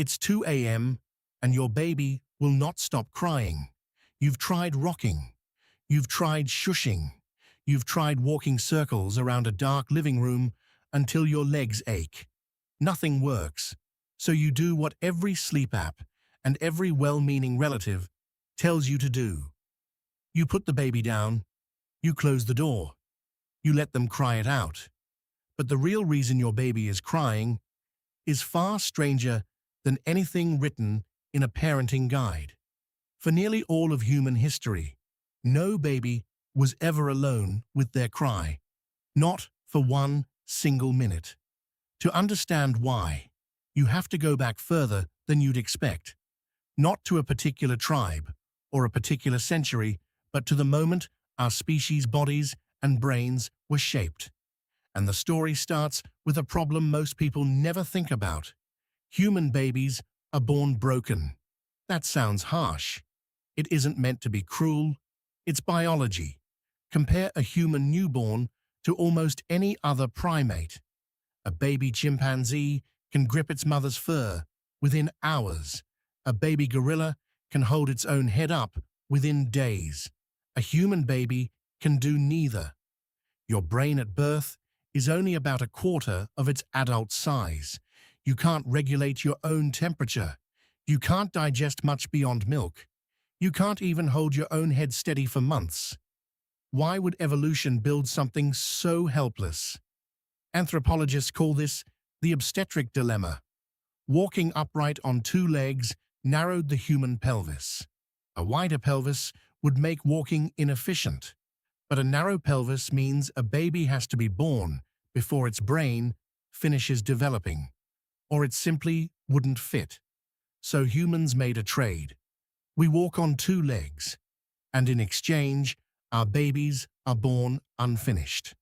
It's 2 a.m. and your baby will not stop crying. You've tried rocking. You've tried shushing. You've tried walking circles around a dark living room until your legs ache. Nothing works. So you do what every sleep app and every well-meaning relative tells you to do. You put the baby down. You close the door. You let them cry it out. But the real reason your baby is crying is far stranger than anything written in a parenting guide. For nearly all of human history, no baby was ever alone with their cry, not for one single minute. To understand why, you have to go back further than you'd expect, not to a particular tribe or a particular century, but to the moment our species' bodies and brains were shaped. And the story starts with a problem most people never think about. Human babies are born broken. That sounds harsh. It isn't meant to be cruel. It's biology. Compare a human newborn to almost any other primate. A baby chimpanzee can grip its mother's fur within hours. A baby gorilla can hold its own head up within days. A human baby can do neither. Your brain at birth is only about a quarter of its adult size. You can't regulate your own temperature. You can't digest much beyond milk. You can't even hold your own head steady for months. Why would evolution build something so helpless? Anthropologists call this the obstetric dilemma. Walking upright on two legs narrowed the human pelvis. A wider pelvis would make walking inefficient. But a narrow pelvis means a baby has to be born before its brain finishes developing, or it simply wouldn't fit. So humans made a trade. We walk on two legs, and in exchange, our babies are born unfinished.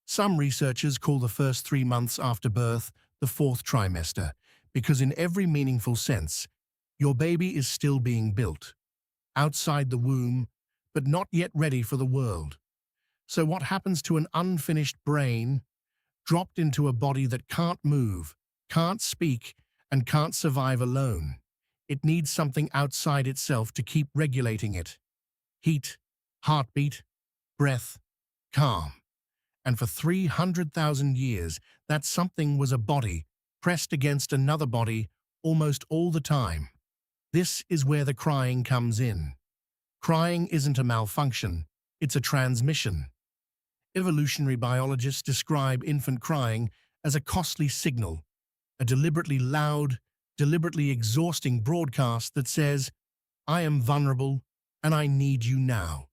Some researchers call the first 3 months after birth the fourth trimester, because in every meaningful sense, your baby is still being built, outside the womb, but not yet ready for the world. So what happens to an unfinished brain dropped into a body that can't move, can't speak, and can't survive alone? It needs something outside itself to keep regulating it. Heat, heartbeat, breath, calm. And for 300,000 years, that something was a body pressed against another body almost all the time. This is where the crying comes in. Crying isn't a malfunction, it's a transmission. Evolutionary biologists describe infant crying as a costly signal, a deliberately loud, deliberately exhausting broadcast that says, "I am vulnerable and I need you now."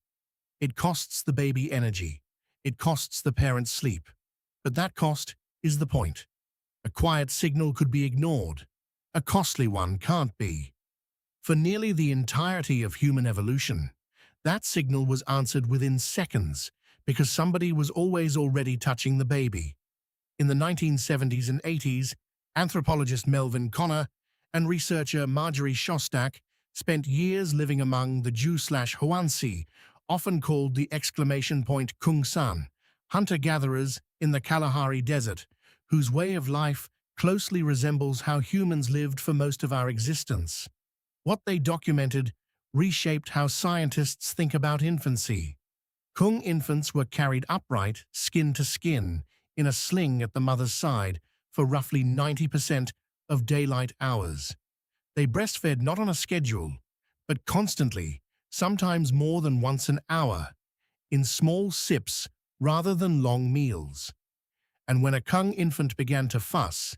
It costs the baby energy. It costs the parent sleep. But that cost is the point. A quiet signal could be ignored. A costly one can't be. For nearly the entirety of human evolution, that signal was answered within seconds because somebody was always already touching the baby. In the 1970s and 80s, anthropologist Melvin Connor and researcher Marjorie Shostak spent years living among the Jew/Hwansi, often called the exclamation point Kungsan, hunter-gatherers in the Kalahari Desert, whose way of life closely resembles how humans lived for most of our existence. What they documented reshaped how scientists think about infancy. Kung infants were carried upright, skin to skin, in a sling at the mother's side for roughly 90% of daylight hours. They breastfed not on a schedule, but constantly, sometimes more than once an hour, in small sips rather than long meals. And when a Kung infant began to fuss,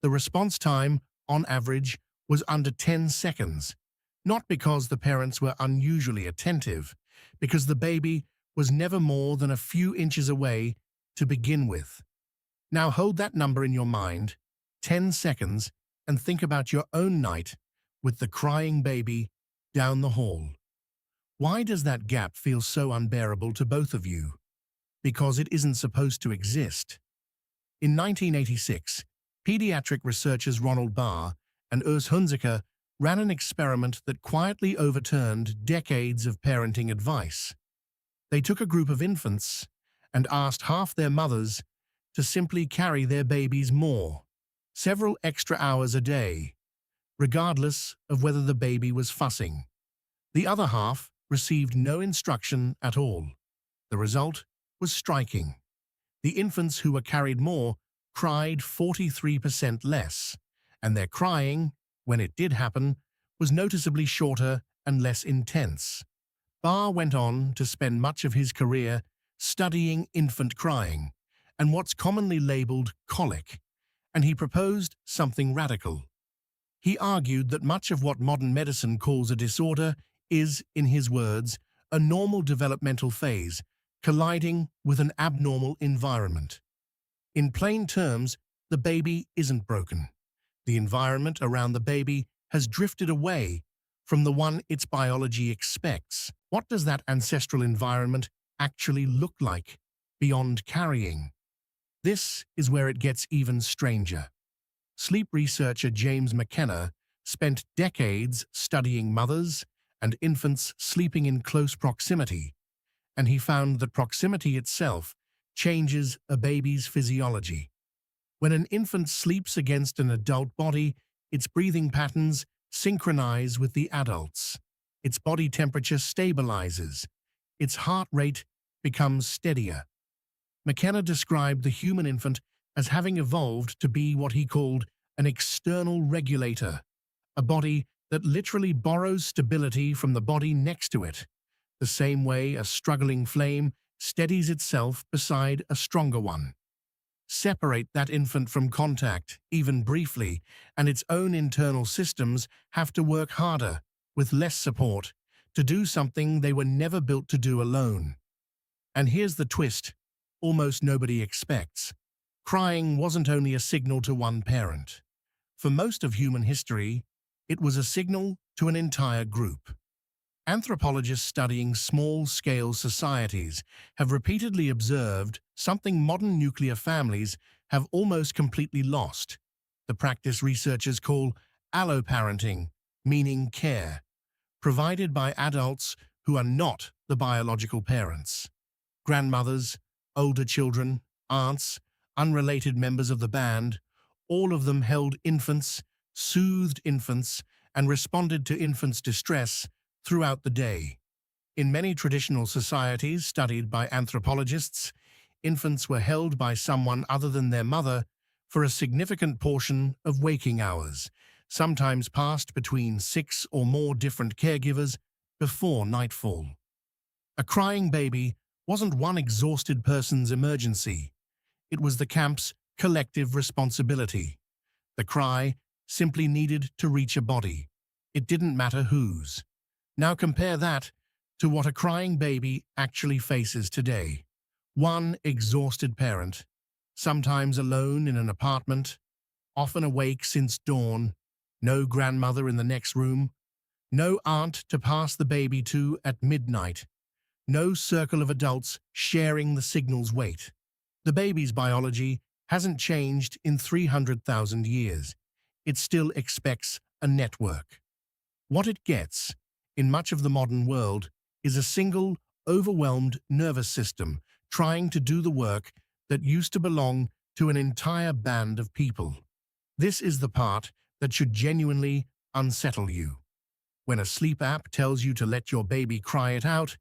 the response time, on average, was under 10 seconds, not because the parents were unusually attentive, because the baby was never more than a few inches away to begin with. Now hold that number in your mind, 10 seconds, and think about your own night with the crying baby down the hall. Why does that gap feel so unbearable to both of you? Because it isn't supposed to exist. In 1986, pediatric researchers Ronald Barr and Urs Hunziker ran an experiment that quietly overturned decades of parenting advice. They took a group of infants and asked half their mothers to simply carry their babies more, several extra hours a day. regardless of whether the baby was fussing. The other half received no instruction at all. The result was striking. The infants who were carried more cried 43% less, and their crying, when it did happen, was noticeably shorter and less intense. Barr went on to spend much of his career studying infant crying and what's commonly labeled colic, and he proposed something radical. He argued that much of what modern medicine calls a disorder is, in his words, a normal developmental phase colliding with an abnormal environment. In plain terms, the baby isn't broken. The environment around the baby has drifted away from the one its biology expects. What does that ancestral environment actually look like beyond carrying? This is where it gets even stranger. Sleep researcher James McKenna spent decades studying mothers and infants sleeping in close proximity, and he found that proximity itself changes a baby's physiology. When an infant sleeps against an adult body, its breathing patterns synchronize with the adult's. Its body temperature stabilizes. Its heart rate becomes steadier. McKenna described the human infant as having evolved to be what he called an external regulator, a body that literally borrows stability from the body next to it, the same way a struggling flame steadies itself beside a stronger one. Separate that infant from contact, even briefly, and its own internal systems have to work harder, with less support, to do something they were never built to do alone. And here's the twist almost nobody expects. Crying wasn't only a signal to one parent. For most of human history, it was a signal to an entire group. Anthropologists studying small-scale societies have repeatedly observed something modern nuclear families have almost completely lost. The practice researchers call alloparenting, meaning care, provided by adults who are not the biological parents. Grandmothers, older children, aunts, unrelated members of the band, all of them held infants, soothed infants, and responded to infants' distress throughout the day. In many traditional societies studied by anthropologists, infants were held by someone other than their mother for a significant portion of waking hours, sometimes passed between 6 or more different caregivers before nightfall. A crying baby wasn't one exhausted person's emergency. It was the camp's collective responsibility. The cry simply needed to reach a body. It didn't matter whose. Now compare that to what a crying baby actually faces today. One exhausted parent, sometimes alone in an apartment, often awake since dawn, no grandmother in the next room, no aunt to pass the baby to at midnight, no circle of adults sharing the signal's weight. The baby's biology hasn't changed in 300,000 years. It still expects a network. What it gets, in much of the modern world, is a single, overwhelmed nervous system trying to do the work that used to belong to an entire band of people. This is the part that should genuinely unsettle you. When a sleep app tells you to let your baby cry it out,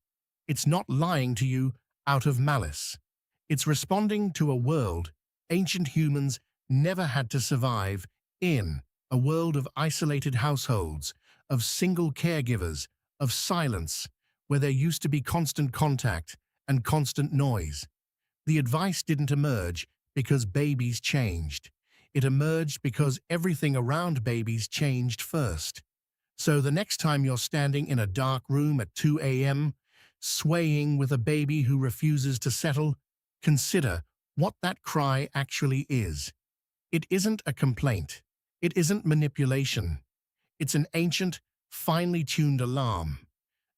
it's not lying to you out of malice. It's responding to a world ancient humans never had to survive in, a world of isolated households, of single caregivers, of silence, where there used to be constant contact and constant noise. The advice didn't emerge because babies changed. It emerged because everything around babies changed first. So the next time you're standing in a dark room at 2 a.m., swaying with a baby who refuses to settle, consider what that cry actually is. It isn't a complaint. It isn't manipulation. It's an ancient, finely tuned alarm,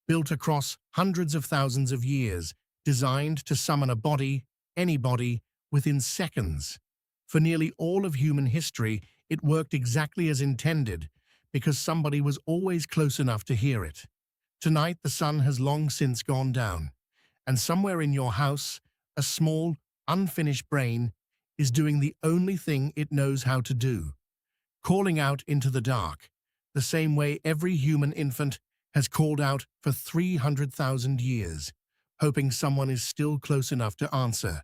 built across hundreds of thousands of years, designed to summon a body, anybody, within seconds. For nearly all of human history, it worked exactly as intended, because somebody was always close enough to hear it. Tonight, the sun has long since gone down, and somewhere in your house, a small, unfinished brain is doing the only thing it knows how to do, calling out into the dark, the same way every human infant has called out for 300,000 years, hoping someone is still close enough to answer.